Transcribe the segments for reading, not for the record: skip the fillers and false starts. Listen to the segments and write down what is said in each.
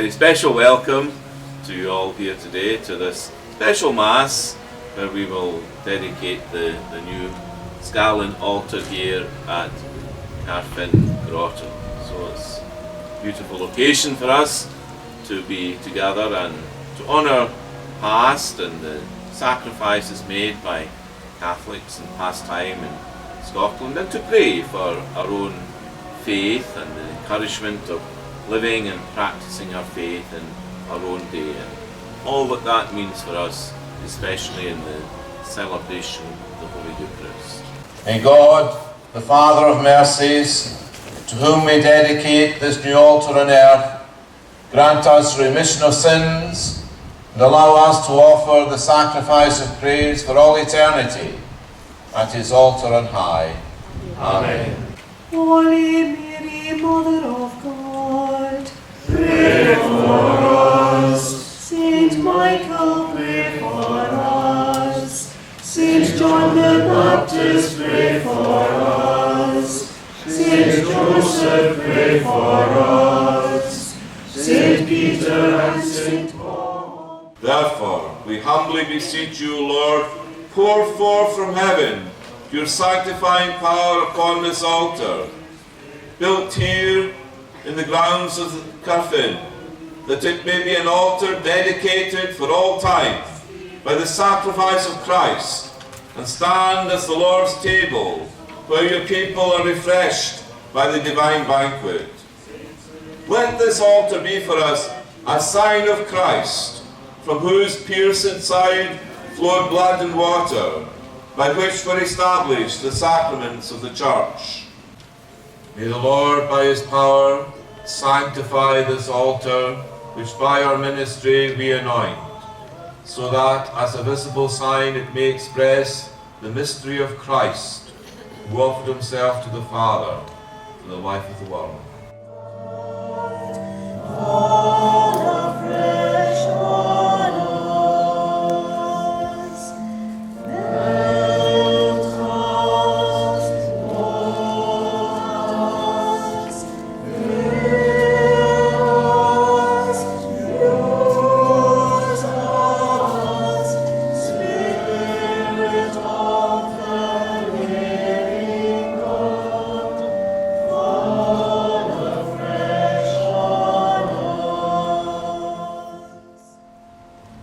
very special welcome to you all here today to this special Mass where we will dedicate the new Scalan altar here at Carfin Grotto. So it's a beautiful occasion for us to be together and to honour past and the sacrifices made by Catholics in past time in Scotland, and to pray for our own faith and the encouragement of living and practicing our faith in our own day, and all that means for us, especially in the celebration of the Holy Eucharist. May God, the Father of mercies, to whom we dedicate this new altar on earth, grant us remission of sins and allow us to offer the sacrifice of praise for all eternity at his altar on high. Amen. Holy Mary, Mother of God, pray for us. Saint Michael, pray for us. Saint John the Baptist, pray for us. Saint Joseph, pray for us. Saint Peter and Saint Paul. Therefore, we humbly beseech you, Lord, pour forth from heaven your sanctifying power upon this altar, built here in the grounds of Carfin, that it may be an altar dedicated for all time by the sacrifice of Christ, and stand as the Lord's table, where your people are refreshed by the divine banquet. Let this altar be for us a sign of Christ, from whose pierced side flowed blood and water, by which were established the sacraments of the Church. May the Lord, by his power, sanctify this altar, which by our ministry we anoint, so that, as a visible sign, it may express the mystery of Christ, who offered himself to the Father for the life of the world.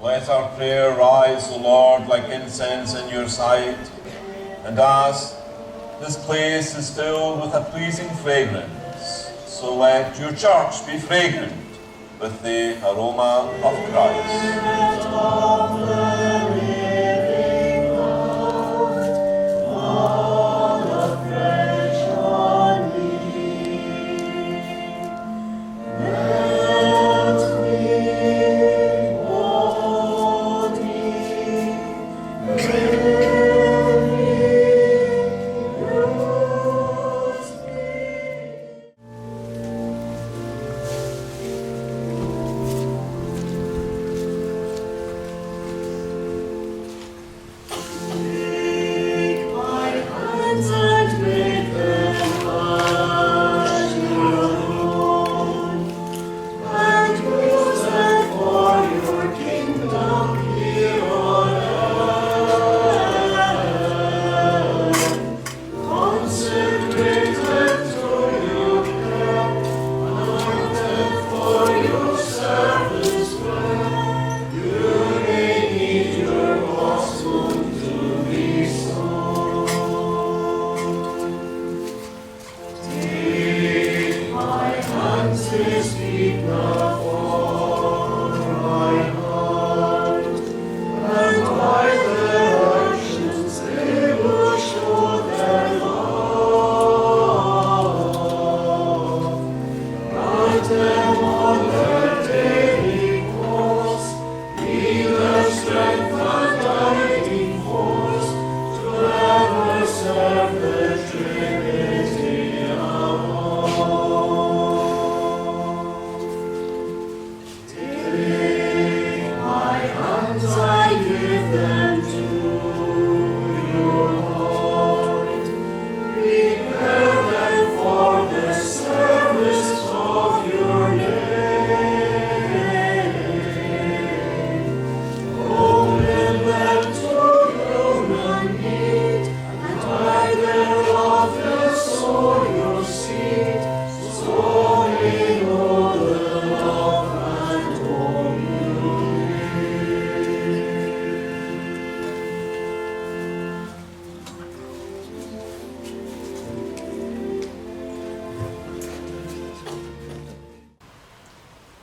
Let our prayer rise, O Lord, like incense in your sight, and as this place is filled with a pleasing fragrance, so let your church be fragrant with the aroma of Christ.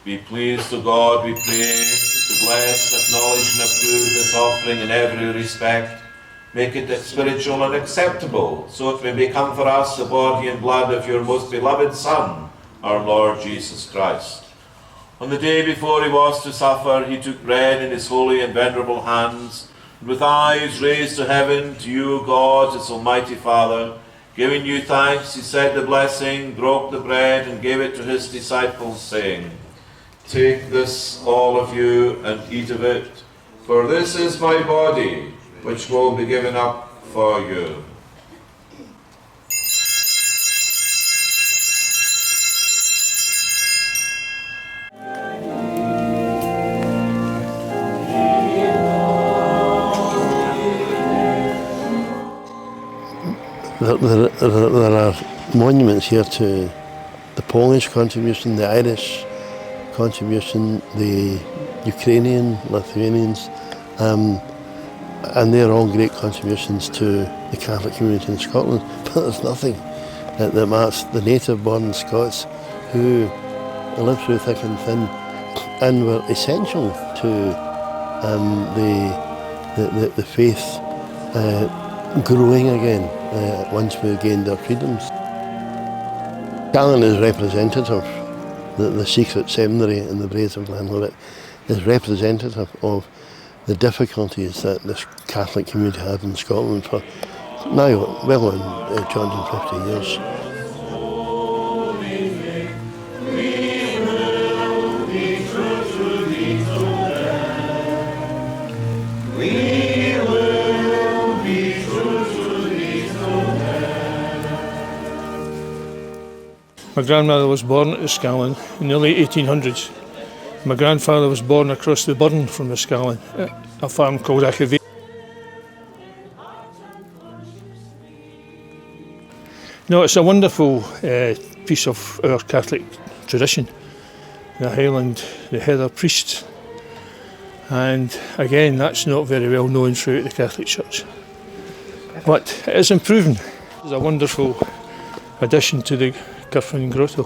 Be pleased, O God, we pray, to bless, acknowledge and approve this offering in every respect. Make it spiritual and acceptable, so it may become for us the body and blood of your most beloved Son, our Lord Jesus Christ. On the day before he was to suffer, he took bread in his holy and venerable hands, and with eyes raised to heaven, to you, God, his almighty Father, giving you thanks, he said the blessing, broke the bread, and gave it to his disciples, saying, Take this, all of you, and eat of it, for this is my body, which will be given up for you. There are monuments here to the Polish contribution, the Irish contribution, the Ukrainian, Lithuanians, and they're all great contributions to the Catholic community in Scotland. But there's nothing that marks the native-born Scots who lived through thick and thin and were essential to the faith growing again once we gained our freedoms. Scalan is representative, the secret seminary in the brazier of Allar is representative of the difficulties that this Catholic community had in Scotland for now well on 250 years. My grandmother was born at the Scalan in the late 1800s. My grandfather was born across the burn from the Scalan at a farm called Assisi. No, it's a wonderful piece of our Catholic tradition. The Highland, the Heather priest. And again, that's not very well known throughout the Catholic Church. But it is improving. It's a wonderful addition to the Carfin Grotto.